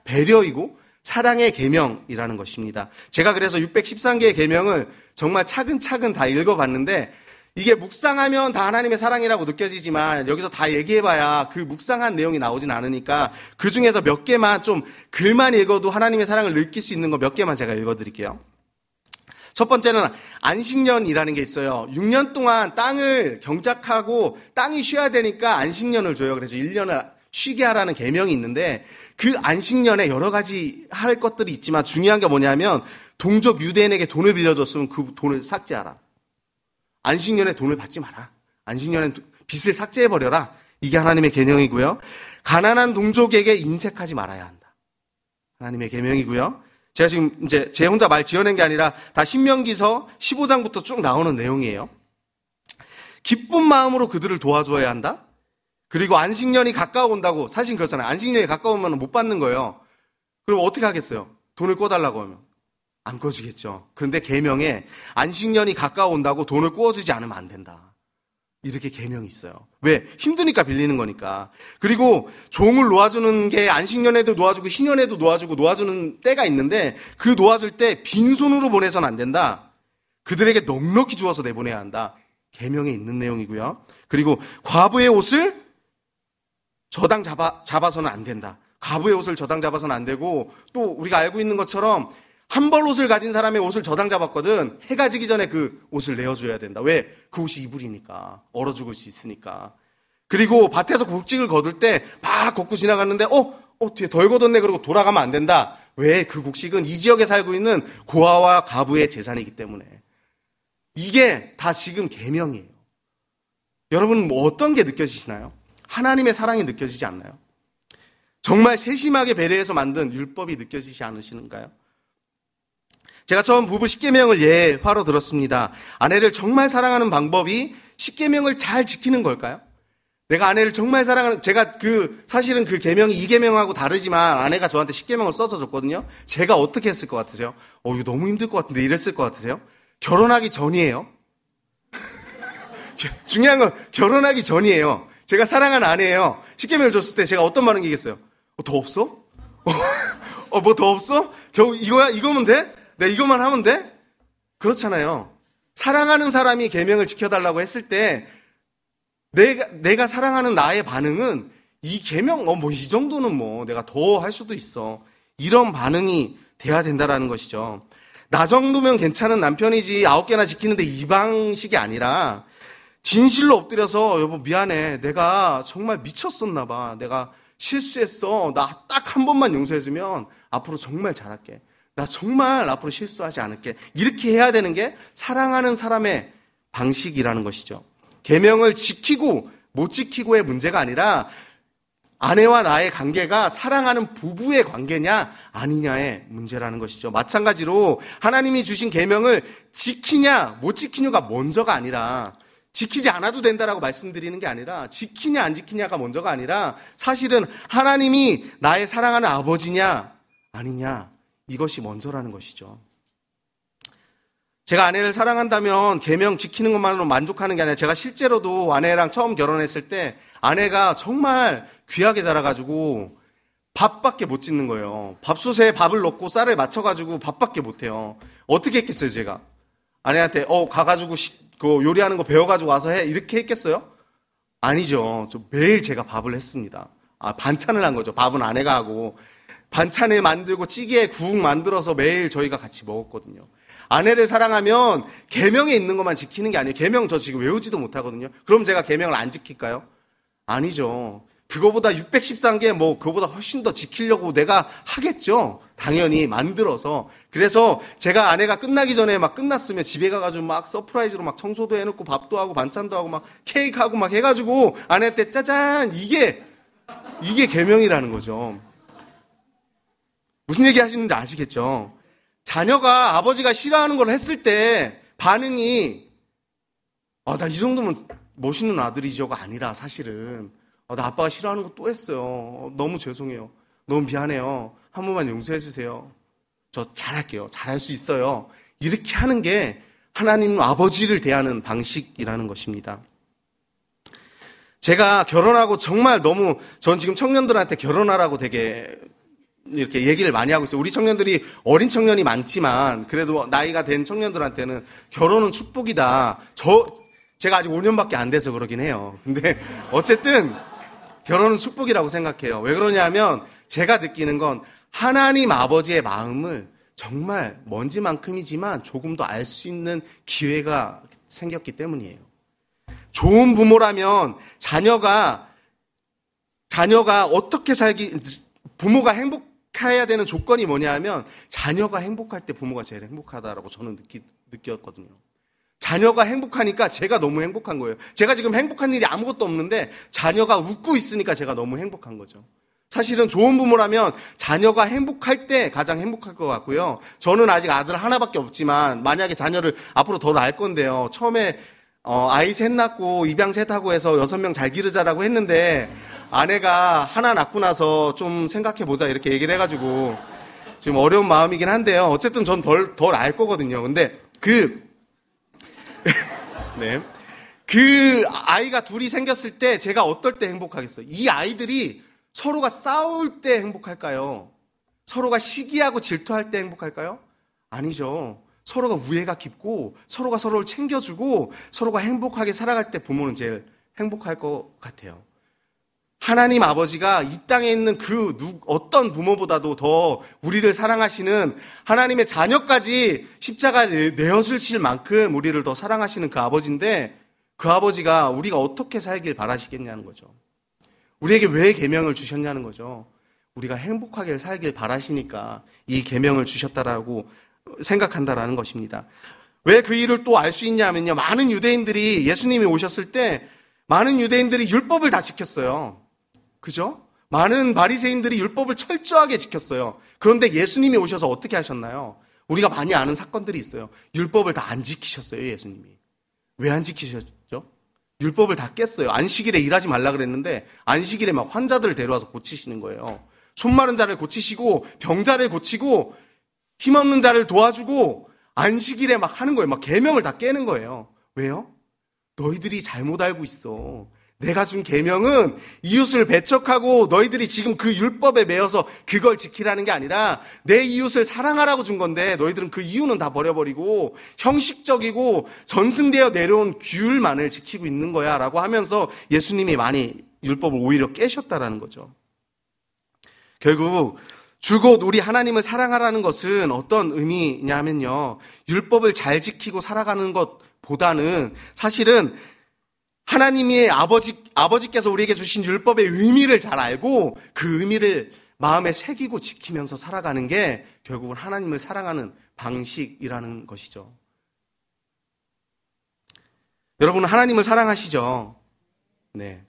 배려이고 사랑의 계명이라는 것입니다. 제가 그래서 613개의 계명을 정말 차근차근 다 읽어봤는데, 이게 묵상하면 다 하나님의 사랑이라고 느껴지지만 여기서 다 얘기해봐야 그 묵상한 내용이 나오진 않으니까 그 중에서 몇 개만, 좀 글만 읽어도 하나님의 사랑을 느낄 수 있는 거 몇 개만 제가 읽어드릴게요. 첫 번째는 안식년이라는 게 있어요. 6년 동안 땅을 경작하고 땅이 쉬어야 되니까 안식년을 줘요. 그래서 1년을 쉬게 하라는 계명이 있는데, 그 안식년에 여러 가지 할 것들이 있지만 중요한 게 뭐냐면, 동족 유대인에게 돈을 빌려줬으면 그 돈을 삭제하라. 안식년에 돈을 받지 마라. 안식년에 빚을 삭제해버려라. 이게 하나님의 계명이고요. 가난한 동족에게 인색하지 말아야 한다. 하나님의 계명이고요. 제가 지금 이제 제 혼자 말 지어낸 게 아니라 다 신명기서 15장부터 쭉 나오는 내용이에요. 기쁜 마음으로 그들을 도와줘야 한다. 그리고 안식년이 가까워온다고, 사실 그렇잖아요. 안식년이 가까우면 못 받는 거예요. 그럼 어떻게 하겠어요? 돈을 꿔달라고 하면 안 꿔주겠죠. 그런데 계명에 안식년이 가까워온다고 돈을 꿔주지 않으면 안 된다, 이렇게 계명이 있어요. 왜? 힘드니까 빌리는 거니까. 그리고 종을 놓아주는 게 안식년에도 놓아주고 희년에도 놓아주는 때가 있는데, 그 놓아줄 때 빈손으로 보내서는 안 된다. 그들에게 넉넉히 주어서 내보내야 한다. 계명에 있는 내용이고요. 그리고 과부의 옷을 저당 잡아서는 안 된다. 과부의 옷을 저당 잡아서는 안 되고, 또 우리가 알고 있는 것처럼 한 벌 옷을 가진 사람의 옷을 저당 잡았거든. 해가 지기 전에 그 옷을 내어줘야 된다. 왜? 그 옷이 이불이니까. 얼어 죽을 수 있으니까. 그리고 밭에서 곡식을 거둘 때 막 걷고 지나갔는데 뒤에 덜 걷었네 그러고 돌아가면 안 된다. 왜? 그 곡식은 이 지역에 살고 있는 고아와 과부의 재산이기 때문에. 이게 다 지금 계명이에요. 여러분, 뭐 어떤 게 느껴지시나요? 하나님의 사랑이 느껴지지 않나요? 정말 세심하게 배려해서 만든 율법이 느껴지지 않으시는가요? 제가 처음 부부 십계명을 예화로 들었습니다. 아내를 정말 사랑하는 방법이 십계명을 잘 지키는 걸까요? 내가 아내를 정말 사랑하는, 제가 사실은 그 계명이 이 계명하고 다르지만 아내가 저한테 십계명을 써서 줬거든요. 제가 어떻게 했을 것 같으세요? 이거 너무 힘들 것 같은데 이랬을 것 같으세요? 결혼하기 전이에요. 중요한 건 결혼하기 전이에요. 제가 사랑하는 아내예요. 십계명을 줬을 때 제가 어떤 반응이겠어요? 더 없어? 뭐 더 없어? 겨우 이거야? 이거면 돼? 내가 이것만 하면 돼? 그렇잖아요. 사랑하는 사람이 계명을 지켜달라고 했을 때 내가 사랑하는 나의 반응은 이 계명 뭐 이 정도는 뭐 내가 더 할 수도 있어, 이런 반응이 돼야 된다라는 것이죠. 나 정도면 괜찮은 남편이지 9개나 지키는데 이 방식이 아니라 진실로 엎드려서 여보 미안해, 내가 정말 미쳤었나 봐, 내가 실수했어, 나 딱 한 번만 용서해주면 앞으로 정말 잘할게, 나 정말 앞으로 실수하지 않을게, 이렇게 해야 되는 게 사랑하는 사람의 방식이라는 것이죠. 계명을 지키고 못 지키고의 문제가 아니라 아내와 나의 관계가 사랑하는 부부의 관계냐 아니냐의 문제라는 것이죠. 마찬가지로 하나님이 주신 계명을 지키냐 못 지키냐가 먼저가 아니라, 지키지 않아도 된다라고 말씀드리는 게 아니라 지키냐 안 지키냐가 먼저가 아니라, 사실은 하나님이 나의 사랑하는 아버지냐 아니냐, 이것이 먼저라는 것이죠. 제가 아내를 사랑한다면 계명 지키는 것만으로 만족하는 게 아니라, 제가 실제로도 아내랑 처음 결혼했을 때 아내가 정말 귀하게 자라가지고 밥밖에 못 짓는 거예요. 밥솥에 밥을 넣고 쌀을 맞춰가지고 밥밖에 못해요. 어떻게 했겠어요, 제가? 아내한테 가가지고 요리하는 거 배워가지고 와서 해, 이렇게 했겠어요? 아니죠. 매일 제가 밥을 했습니다. 반찬을 한 거죠. 밥은 아내가 하고 반찬을 만들고 찌개에 국 만들어서 매일 저희가 같이 먹었거든요. 아내를 사랑하면 계명에 있는 것만 지키는 게 아니에요. 계명 저 지금 외우지도 못하거든요. 그럼 제가 계명을 안 지킬까요? 아니죠. 그거보다 613개 그거보다 훨씬 더 지키려고 내가 하겠죠. 당연히 만들어서. 그래서 제가 아내가 끝나기 전에 막 끝났으면 집에 가가지고 막 서프라이즈로 막 청소도 해놓고 밥도 하고 반찬도 하고 막 케이크 하고 막 해가지고 아내한테 짜잔, 이게 계명이라는 거죠. 무슨 얘기 하시는지 아시겠죠? 자녀가 아버지가 싫어하는 걸 했을 때 반응이 나 이 정도면 멋있는 아들이죠가 아니라, 사실은 나 아빠가 싫어하는 거 또 했어요. 너무 죄송해요. 너무 미안해요. 한 번만 용서해 주세요. 저 잘할게요. 잘할 수 있어요. 이렇게 하는 게 하나님 아버지를 대하는 방식이라는 것입니다. 제가 결혼하고 정말 전 지금 청년들한테 결혼하라고 되게 이렇게 얘기를 많이 하고 있어요. 우리 청년들이 어린 청년이 많지만 그래도 나이가 된 청년들한테는 결혼은 축복이다. 제가 아직 5년밖에 안 돼서 그러긴 해요. 근데 어쨌든 결혼은 축복이라고 생각해요. 왜 그러냐면 제가 느끼는 건 하나님 아버지의 마음을 정말 먼지만큼이지만 조금 더 알 수 있는 기회가 생겼기 때문이에요. 좋은 부모라면 자녀가 어떻게 부모가 행복해야 되는 조건이 뭐냐 하면 자녀가 행복할 때 부모가 제일 행복하다라고 저는 느꼈거든요. 자녀가 행복하니까 제가 너무 행복한 거예요. 제가 지금 행복한 일이 아무것도 없는데 자녀가 웃고 있으니까 제가 너무 행복한 거죠. 사실은 좋은 부모라면 자녀가 행복할 때 가장 행복할 것 같고요. 저는 아직 아들 하나밖에 없지만 만약에 자녀를 앞으로 더 낳을 건데요. 처음에 아이 셋 낳고 입양 셋 하고 해서 6명 잘 기르자라고 했는데 아내가 하나 낳고 나서 좀 생각해보자 이렇게 얘기를 해가지고 지금 어려운 마음이긴 한데요. 어쨌든 전 덜 알 거거든요. 근데 네. 그 아이가 둘이 생겼을 때 제가 어떨 때 행복하겠어요? 이 아이들이 서로가 싸울 때 행복할까요? 서로가 시기하고 질투할 때 행복할까요? 아니죠. 서로가 우애가 깊고 서로가 서로를 챙겨주고 서로가 행복하게 살아갈 때 부모는 제일 행복할 것 같아요. 하나님 아버지가 이 땅에 있는 어떤 부모보다도 더 우리를 사랑하시는 하나님의 자녀까지 십자가에 내어주실 만큼 우리를 더 사랑하시는 그 아버지인데 그 아버지가 우리가 어떻게 살길 바라시겠냐는 거죠. 우리에게 왜 계명을 주셨냐는 거죠. 우리가 행복하게 살길 바라시니까 이 계명을 주셨다라고 생각한다라는 것입니다. 왜 그 일을 또 알 수 있냐면요. 많은 유대인들이 예수님이 오셨을 때 많은 유대인들이 율법을 다 지켰어요. 그죠? 많은 바리새인들이 율법을 철저하게 지켰어요. 그런데 예수님이 오셔서 어떻게 하셨나요? 우리가 많이 아는 사건들이 있어요. 율법을 다 안 지키셨어요, 예수님이. 왜 안 지키셨죠? 율법을 다 깼어요. 안식일에 일하지 말라 그랬는데 안식일에 막 환자들을 데려와서 고치시는 거예요. 손 마른 자를 고치시고 병자를 고치고 힘없는 자를 도와주고 안식일에 막 하는 거예요. 막 계명을 다 깨는 거예요. 왜요? 너희들이 잘못 알고 있어. 내가 준 계명은 이웃을 배척하고 너희들이 지금 그 율법에 매여서 그걸 지키라는 게 아니라 내 이웃을 사랑하라고 준 건데 너희들은 그 이유는 다 버려버리고 형식적이고 전승되어 내려온 규율만을 지키고 있는 거야 라고 하면서 예수님이 많이 율법을 오히려 깨셨다라는 거죠. 결국 줄곧 우리 하나님을 사랑하라는 것은 어떤 의미냐면요. 율법을 잘 지키고 살아가는 것보다는 사실은 하나님의 아버지께서 우리에게 주신 율법의 의미를 잘 알고 그 의미를 마음에 새기고 지키면서 살아가는 게 결국은 하나님을 사랑하는 방식이라는 것이죠. 여러분은 하나님을 사랑하시죠? 네,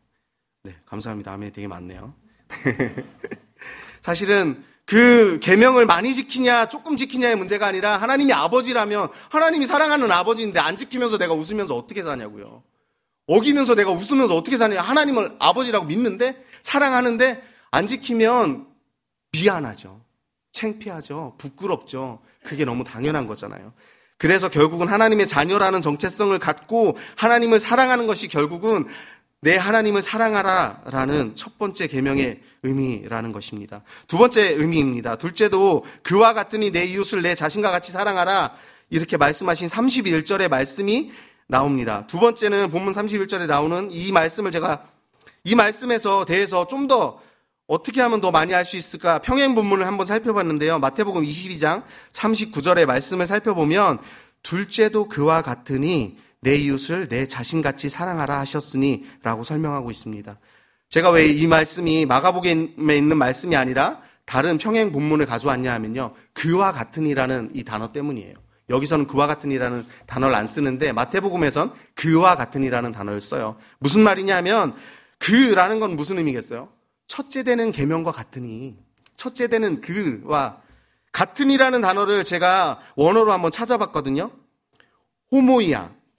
감사합니다. 아멘 되게 많네요. 사실은 그 계명을 많이 지키냐 조금 지키냐의 문제가 아니라 하나님이 아버지라면 하나님이 사랑하는 아버지인데 안 지키면서 내가 웃으면서 어떻게 사냐고요. 어기면서 내가 웃으면서 어떻게 사냐. 하나님을 아버지라고 믿는데 사랑하는데 안 지키면 미안하죠. 창피하죠. 부끄럽죠. 그게 너무 당연한 거잖아요. 그래서 결국은 하나님의 자녀라는 정체성을 갖고 하나님을 사랑하는 것이 결국은 내 하나님을 사랑하라라는 첫 번째 계명의 의미라는 것입니다. 두 번째 의미입니다. 둘째도 그와 같으니 내 이웃을 내 자신과 같이 사랑하라 이렇게 말씀하신 31절의 말씀이 나옵니다. 두 번째는 본문 31절에 나오는 이 말씀을 제가 이 말씀에서 대해서 좀 더 어떻게 하면 더 많이 할 수 있을까 평행 본문을 한번 살펴봤는데요. 마태복음 22장 39절의 말씀을 살펴보면 둘째도 그와 같으니 내 이웃을 내 자신같이 사랑하라 하셨으니 라고 설명하고 있습니다. 제가 왜 이 말씀이 마가복음에 있는 말씀이 아니라 다른 평행 본문을 가져왔냐 하면요. 그와 같으니라는 이 단어 때문이에요. 여기서는 그와 같으니라는 단어를 안 쓰는데 마태복음에선 그와 같으니라는 단어를 써요. 무슨 말이냐면 그라는 건 무슨 의미겠어요? 첫째 되는 계명과 같으니 첫째 되는 그와 같으니라는 단어를 제가 원어로 한번 찾아봤거든요.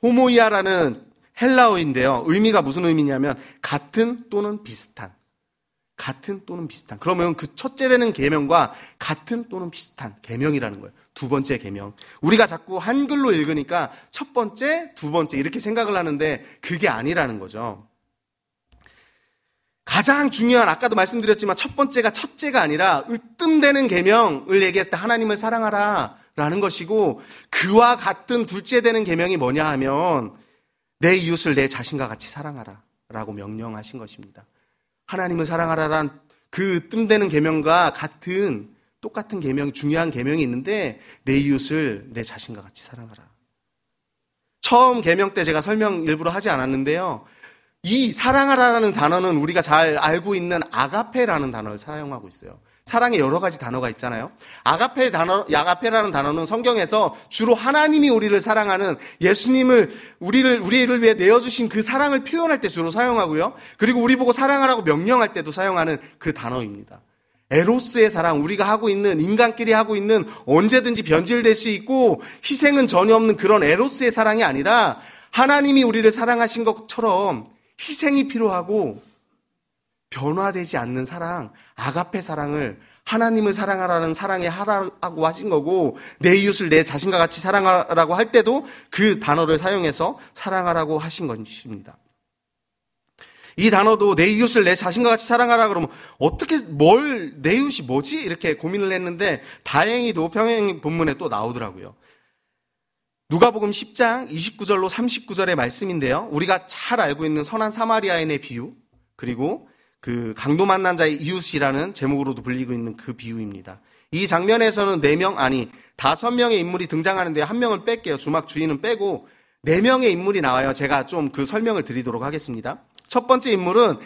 호모이아라는 헬라어인데요. 의미가 무슨 의미냐면 같은 또는 비슷한. 같은 또는 비슷한. 그러면 그 첫째 되는 계명과 같은 또는 비슷한 계명이라는 거예요. 두 번째 계명. 우리가 자꾸 한글로 읽으니까 첫 번째, 두 번째 이렇게 생각을 하는데 그게 아니라는 거죠. 가장 중요한 아까도 말씀드렸지만 첫 번째가 첫째가 아니라 으뜸되는 계명을 얘기했을 때 하나님을 사랑하라라는 것이고 그와 같은 둘째 되는 계명이 뭐냐 하면 내 이웃을 내 자신과 같이 사랑하라라고 명령하신 것입니다. 하나님을 사랑하라란 그 뜸되는 계명과 같은 똑같은 계명, 중요한 계명이 있는데 내 이웃을 내 자신과 같이 사랑하라. 처음 계명 때 제가 설명 일부러 하지 않았는데요. 이 사랑하라라는 단어는 우리가 잘 알고 있는 아가페라는 단어를 사용하고 있어요. 사랑에 여러 가지 단어가 있잖아요. 아가페라는 단어는 성경에서 주로 하나님이 우리를 사랑하는 예수님을 우리를 위해 내어주신 그 사랑을 표현할 때 주로 사용하고요. 그리고 우리 보고 사랑하라고 명령할 때도 사용하는 그 단어입니다. 에로스의 사랑, 우리가 하고 있는 인간끼리 하고 있는 언제든지 변질될 수 있고 희생은 전혀 없는 그런 에로스의 사랑이 아니라 하나님이 우리를 사랑하신 것처럼 희생이 필요하고 변화되지 않는 사랑, 아가페 사랑을 하나님을 사랑하라는 사랑에 하라고 하신 거고, 내 이웃을 내 자신과 같이 사랑하라고 할 때도 그 단어를 사용해서 사랑하라고 하신 것입니다. 이 단어도 내 이웃을 내 자신과 같이 사랑하라 그러면 어떻게 내 이웃이 뭐지? 이렇게 고민을 했는데 다행히도 평행 본문에 또 나오더라고요. 누가복음 10장 29절로 39절의 말씀인데요. 우리가 잘 알고 있는 선한 사마리아인의 비유, 그리고 그 강도 만난 자의 이웃이라는 제목으로도 불리고 있는 그 비유입니다. 이 장면에서는 5명의 인물이 등장하는데 한 명은 뺄게요. 주막 주인은 빼고 4명의 인물이 나와요. 제가 좀 그 설명을 드리도록 하겠습니다. 첫 번째 인물은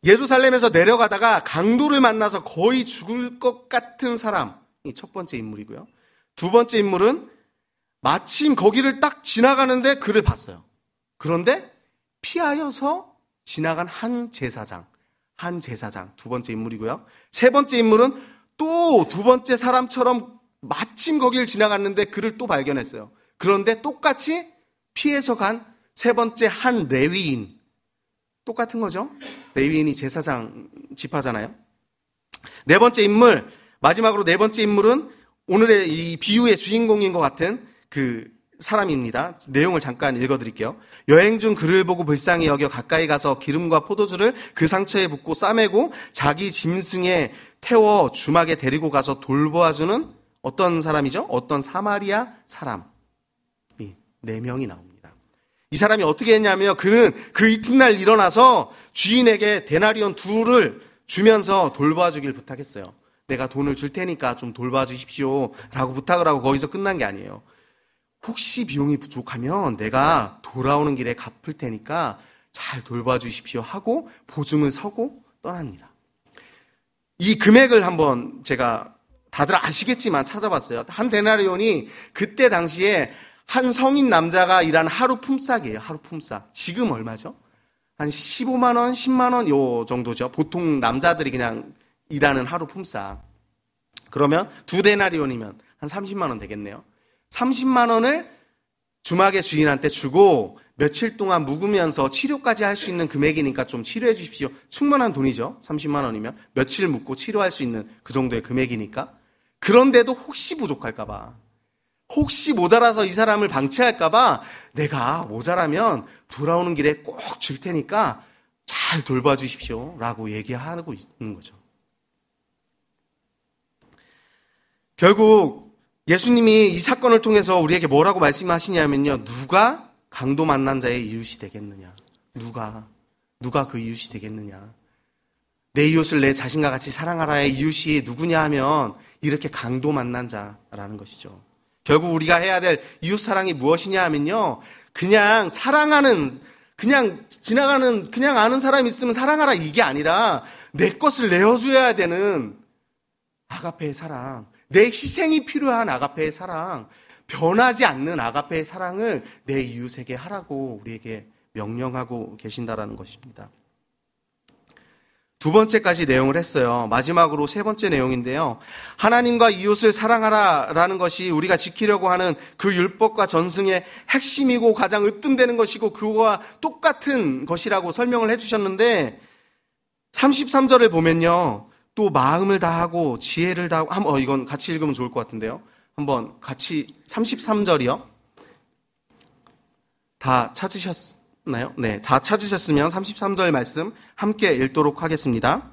예루살렘에서 내려가다가 강도를 만나서 거의 죽을 것 같은 사람이 첫 번째 인물이고요. 두 번째 인물은 마침 거기를 딱 지나가는데 그를 봤어요. 그런데 피하여서 지나간 한 제사장 두 번째 인물이고요. 세 번째 인물은 또 두 번째 사람처럼 마침 거기를 지나갔는데 그를 또 발견했어요. 그런데 똑같이 피해서 간 세 번째 한 레위인, 똑같은 거죠. 레위인이 제사장 지파잖아요. 마지막으로 네 번째 인물은 오늘의 이 비유의 주인공인 것 같은 그 사람입니다. 내용을 잠깐 읽어드릴게요. 여행 중 그를 보고 불쌍히 여겨 가까이 가서 기름과 포도주를 그 상처에 붓고 싸매고 자기 짐승에 태워 주막에 데리고 가서 돌보아주는 어떤 사람이죠? 어떤 사마리아 사람이 4명이 나옵니다. 이 사람이 어떻게 했냐면 그는 그 이튿날 일어나서 주인에게 데나리온 2를 주면서 돌봐주길 부탁했어요. 내가 돈을 줄 테니까 좀 돌봐주십시오 라고 부탁을 하고 거기서 끝난 게 아니에요. 혹시 비용이 부족하면 내가 돌아오는 길에 갚을 테니까 잘 돌봐주십시오 하고 보증을 서고 떠납니다. 이 금액을 한번 제가 다들 아시겠지만 찾아봤어요. 한 데나리온이 그때 당시에 한 성인 남자가 일한 하루 품삯이에요. 하루 품삯. 지금 얼마죠? 한 15만 원, 10만 원 요 정도죠. 보통 남자들이 그냥 일하는 하루 품삯. 그러면 2데나리온이면 한 30만 원 되겠네요. 30만 원을 주막의 주인한테 주고 며칠 동안 묵으면서 치료까지 할 수 있는 금액이니까 좀 치료해 주십시오. 충분한 돈이죠. 30만 원이면 며칠 묵고 치료할 수 있는 그 정도의 금액이니까. 그런데도 혹시 부족할까 봐, 혹시 모자라서 이 사람을 방치할까 봐 내가 모자라면 돌아오는 길에 꼭 줄 테니까 잘 돌봐 주십시오 라고 얘기하고 있는 거죠. 결국 예수님이 이 사건을 통해서 우리에게 뭐라고 말씀하시냐면요. 누가 강도 만난 자의 이웃이 되겠느냐. 누가 그 이웃이 되겠느냐. 내 이웃을 내 자신과 같이 사랑하라의 이웃이 누구냐 하면 이렇게 강도 만난 자라는 것이죠. 결국 우리가 해야 될 이웃 사랑이 무엇이냐 하면요. 그냥 그냥 지나가는, 그냥 아는 사람이 있으면 사랑하라 이게 아니라 내 것을 내어줘야 되는 아가페의 사랑, 내 희생이 필요한 아가페의 사랑, 변하지 않는 아가페의 사랑을 내 이웃에게 하라고 우리에게 명령하고 계신다라는 것입니다. 두 번째까지 내용을 했어요. 마지막으로 세 번째 내용인데요. 하나님과 이웃을 사랑하라라는 것이 우리가 지키려고 하는 그 율법과 전승의 핵심이고 가장 으뜸되는 것이고 그거와 똑같은 것이라고 설명을 해주셨는데 33절을 보면요. 또 마음을 다하고 지혜를 다하고 이건 같이 읽으면 좋을 것 같은데요. 한번 같이 33절이요. 다 찾으셨나요? 네, 다 찾으셨으면 33절 말씀 함께 읽도록 하겠습니다.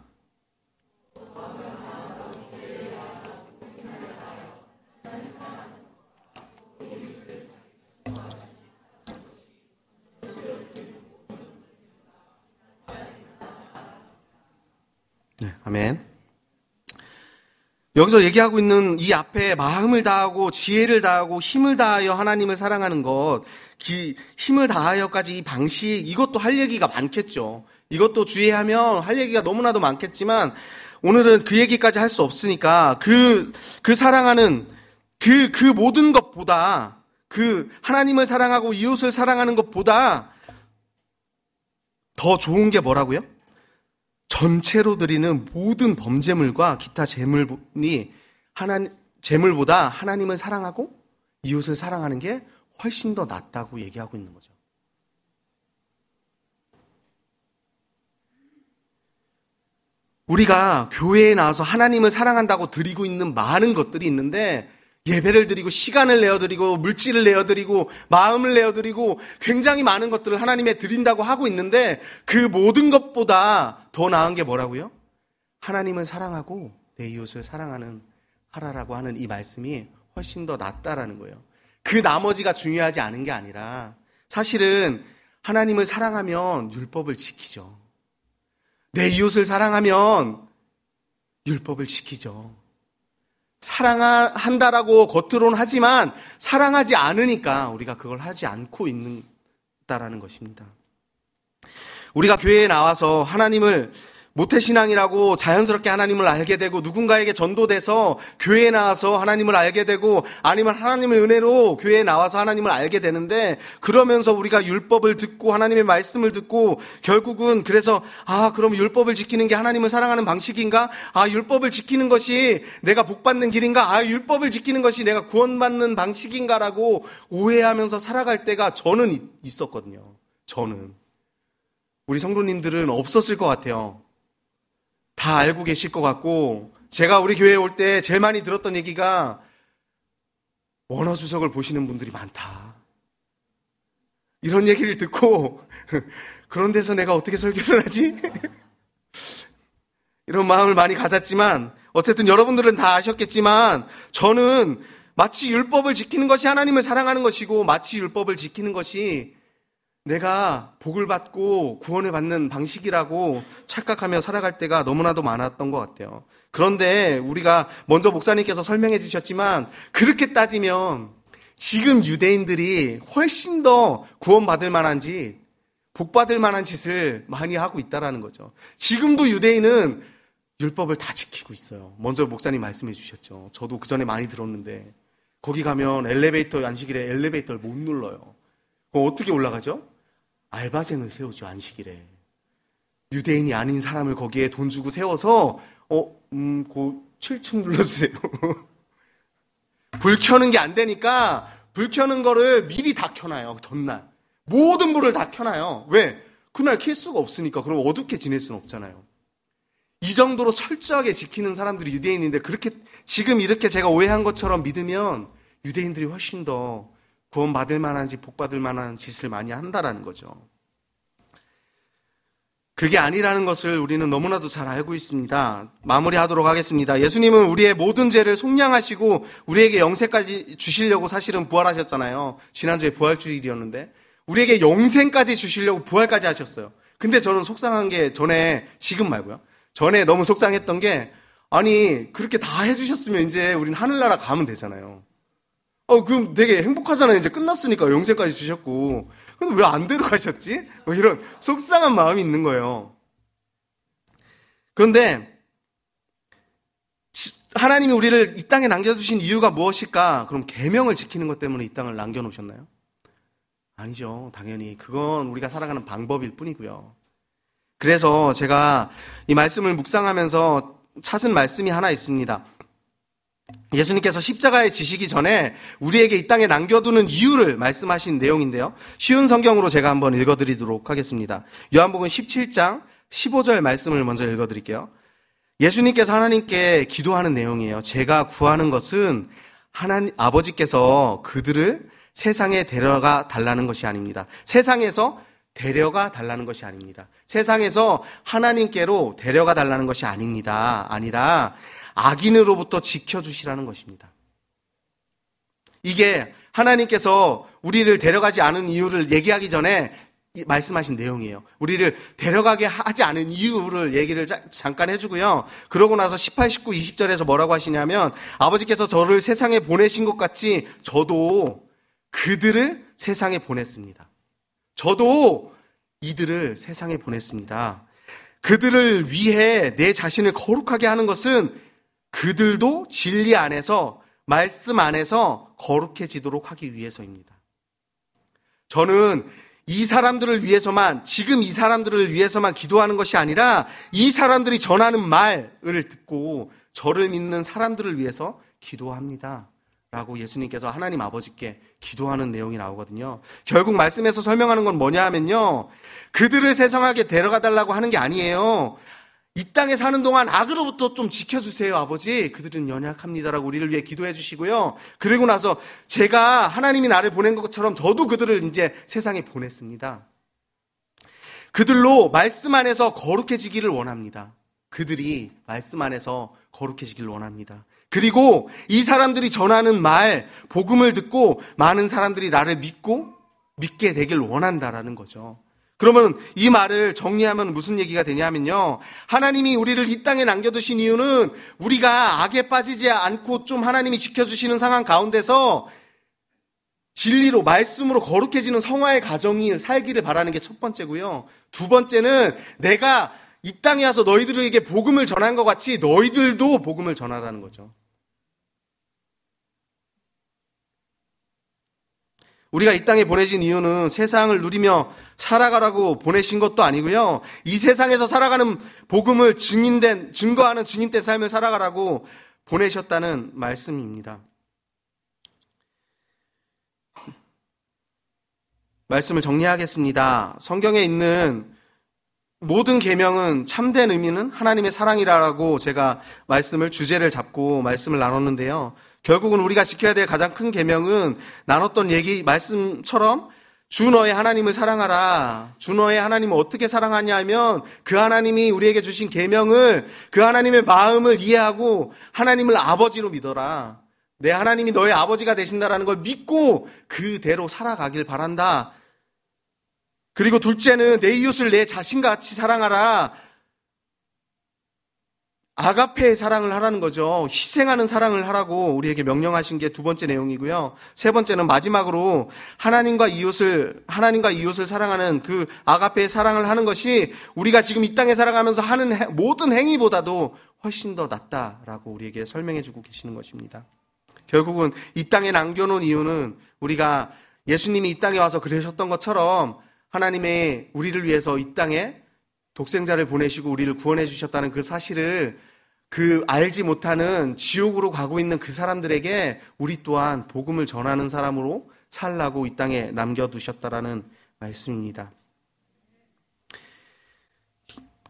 네, 아멘. 여기서 얘기하고 있는 이 앞에 마음을 다하고 지혜를 다하고 힘을 다하여 하나님을 사랑하는 것, 힘을 다하여까지 이 방식, 이것도 할 얘기가 많겠죠. 이것도 주의하면 할 얘기가 너무나도 많겠지만 오늘은 그 얘기까지 할 수 없으니까 그 사랑하는 그 모든 것보다, 그 하나님을 사랑하고 이웃을 사랑하는 것보다 더 좋은 게 뭐라고요? 전체로 드리는 모든 범제물과 기타 제물보다 하나님을 사랑하고 이웃을 사랑하는 게 훨씬 더 낫다고 얘기하고 있는 거죠. 우리가 교회에 나와서 하나님을 사랑한다고 드리고 있는 많은 것들이 있는데, 예배를 드리고 시간을 내어드리고 물질을 내어드리고 마음을 내어드리고 굉장히 많은 것들을 하나님에 드린다고 하고 있는데, 그 모든 것보다 더 나은 게 뭐라고요? 하나님을 사랑하고 내 이웃을 하라라고 하는 이 말씀이 훨씬 더 낫다라는 거예요. 그 나머지가 중요하지 않은 게 아니라, 사실은 하나님을 사랑하면 율법을 지키죠. 내 이웃을 사랑하면 율법을 지키죠. 사랑한다라고 겉으로는 하지만 사랑하지 않으니까 우리가 그걸 하지 않고 있다라는 것입니다. 우리가 교회에 나와서 하나님을 모태신앙이라고 자연스럽게 하나님을 알게 되고, 누군가에게 전도돼서 교회에 나와서 하나님을 알게 되고, 아니면 하나님의 은혜로 교회에 나와서 하나님을 알게 되는데, 그러면서 우리가 율법을 듣고 하나님의 말씀을 듣고 결국은 그래서 그럼 율법을 지키는 게 하나님을 사랑하는 방식인가? 율법을 지키는 것이 내가 복받는 길인가? 율법을 지키는 것이 내가 구원받는 방식인가라고 오해하면서 살아갈 때가 저는 있었거든요. 저는. 우리 성도님들은 없었을 것 같아요. 다 알고 계실 것 같고, 제가 우리 교회에 올 때 제일 많이 들었던 얘기가 원어주석을 보시는 분들이 많다. 이런 얘기를 듣고 그런 데서 내가 어떻게 설교를 하지? 이런 마음을 많이 가졌지만, 어쨌든 여러분들은 다 아셨겠지만, 저는 마치 율법을 지키는 것이 하나님을 사랑하는 것이고, 마치 율법을 지키는 것이 내가 복을 받고 구원을 받는 방식이라고 착각하며 살아갈 때가 너무나도 많았던 것 같아요. 그런데 우리가 먼저 목사님께서 설명해 주셨지만, 그렇게 따지면 지금 유대인들이 훨씬 더 구원받을 만한 짓, 복받을 만한 짓을 많이 하고 있다라는 거죠. 지금도 유대인은 율법을 다 지키고 있어요. 먼저 목사님 말씀해 주셨죠. 저도 그 전에 많이 들었는데, 거기 가면 안식일에 엘리베이터를 못 눌러요. 그럼 어떻게 올라가죠? 알바생을 세우죠, 안식일에. 유대인이 아닌 사람을 거기에 돈 주고 세워서, 그 7층 눌러주세요. 불 켜는 게 안 되니까, 불 켜는 거를 미리 다 켜놔요, 전날. 모든 불을 다 켜놔요. 왜? 그날 켤 수가 없으니까. 그럼 어둡게 지낼 수는 없잖아요. 이 정도로 철저하게 지키는 사람들이 유대인인데, 그렇게, 지금 이렇게 제가 오해한 것처럼 믿으면, 유대인들이 훨씬 더 구원받을 만한 짓, 복받을 만한 짓을 많이 한다라는 거죠. 그게 아니라는 것을 우리는 너무나도 잘 알고 있습니다. 마무리하도록 하겠습니다. 예수님은 우리의 모든 죄를 속량하시고 우리에게 영생까지 주시려고 사실은 부활하셨잖아요. 지난주에 부활주일이었는데 우리에게 영생까지 주시려고 부활까지 하셨어요. 근데 저는 속상한 게 지금 말고요. 전에 너무 속상했던 게, 아니 그렇게 다 해주셨으면 이제 우린 하늘나라 가면 되잖아요. 그럼 되게 행복하잖아요. 이제 끝났으니까 영생까지 주셨고. 근데 왜 안 데려가셨지? 이런 속상한 마음이 있는 거예요. 그런데 하나님이 우리를 이 땅에 남겨주신 이유가 무엇일까? 그럼 계명을 지키는 것 때문에 이 땅을 남겨놓으셨나요? 아니죠. 당연히 그건 우리가 살아가는 방법일 뿐이고요. 그래서 제가 이 말씀을 묵상하면서 찾은 말씀이 하나 있습니다. 예수님께서 십자가에 지시기 전에 우리에게 이 땅에 남겨두는 이유를 말씀하신 내용인데요. 쉬운 성경으로 제가 한번 읽어드리도록 하겠습니다. 요한복음 17장 15절 말씀을 먼저 읽어드릴게요. 예수님께서 하나님께 기도하는 내용이에요. 제가 구하는 것은 하나님 아버지께서 그들을 세상에 데려가 달라는 것이 아닙니다. 세상에서 데려가 달라는 것이 아닙니다. 세상에서 하나님께로 데려가 달라는 것이 아닙니다. 아니라 악인으로부터 지켜주시라는 것입니다. 이게 하나님께서 우리를 데려가지 않은 이유를 얘기하기 전에 말씀하신 내용이에요. 우리를 데려가게 하지 않은 이유를 얘기를 잠깐 해주고요. 그러고 나서 18, 19, 20절에서 뭐라고 하시냐면, 아버지께서 저를 세상에 보내신 것 같이 저도 그들을 세상에 보냈습니다. 저도 이들을 세상에 보냈습니다. 그들을 위해 내 자신을 거룩하게 하는 것은 그들도 진리 안에서, 말씀 안에서 거룩해지도록 하기 위해서입니다. 저는 이 사람들을 위해서만, 지금 이 사람들을 위해서만 기도하는 것이 아니라 이 사람들이 전하는 말을 듣고 저를 믿는 사람들을 위해서 기도합니다 라고 예수님께서 하나님 아버지께 기도하는 내용이 나오거든요. 결국 말씀에서 설명하는 건 뭐냐 하면요, 그들을 세상하게 데려가 달라고 하는 게 아니에요. 이 땅에 사는 동안 악으로부터 좀 지켜주세요, 아버지. 그들은 연약합니다라고 우리를 위해 기도해 주시고요. 그리고 나서 제가 하나님이 나를 보낸 것처럼 저도 그들을 이제 세상에 보냈습니다. 그들로 말씀 안에서 거룩해지기를 원합니다. 그들이 말씀 안에서 거룩해지기를 원합니다. 그리고 이 사람들이 전하는 말, 복음을 듣고 많은 사람들이 나를 믿게 되길 원한다라는 거죠. 그러면 이 말을 정리하면 무슨 얘기가 되냐면요, 하나님이 우리를 이 땅에 남겨두신 이유는 우리가 악에 빠지지 않고 좀 하나님이 지켜주시는 상황 가운데서 진리로, 말씀으로 거룩해지는 성화의 가정이 살기를 바라는 게 첫 번째고요. 두 번째는 내가 이 땅에 와서 너희들에게 복음을 전한 것 같이 너희들도 복음을 전하라는 거죠. 우리가 이 땅에 보내진 이유는 세상을 누리며 살아가라고 보내신 것도 아니고요. 이 세상에서 살아가는 복음을 증거하는 증인된 삶을 살아가라고 보내셨다는 말씀입니다. 말씀을 정리하겠습니다. 성경에 있는 모든 계명은 참된 의미는 하나님의 사랑이라고 제가 주제를 잡고 말씀을 나눴는데요. 결국은 우리가 지켜야 될 가장 큰 계명은 나눴던 말씀처럼 주 너의 하나님을 사랑하라. 주 너의 하나님을 어떻게 사랑하냐 하면 그 하나님이 우리에게 주신 계명을, 그 하나님의 마음을 이해하고 하나님을 아버지로 믿어라. 내 하나님이 너의 아버지가 되신다라는 걸 믿고 그대로 살아가길 바란다. 그리고 둘째는 내 이웃을 내 자신같이 사랑하라. 아가페의 사랑을 하라는 거죠. 희생하는 사랑을 하라고 우리에게 명령하신 게 두 번째 내용이고요. 세 번째는 마지막으로 하나님과 이웃을 사랑하는 그 아가페의 사랑을 하는 것이 우리가 지금 이 땅에 살아가면서 하는 모든 행위보다도 훨씬 더 낫다라고 우리에게 설명해 주고 계시는 것입니다. 결국은 이 땅에 남겨놓은 이유는 우리가 예수님이 이 땅에 와서 그러셨던 것처럼 하나님의 우리를 위해서 이 땅에 독생자를 보내시고 우리를 구원해 주셨다는 그 사실을 알지 못하는 지옥으로 가고 있는 그 사람들에게 우리 또한 복음을 전하는 사람으로 살라고 이 땅에 남겨두셨다라는 말씀입니다.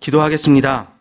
기도하겠습니다.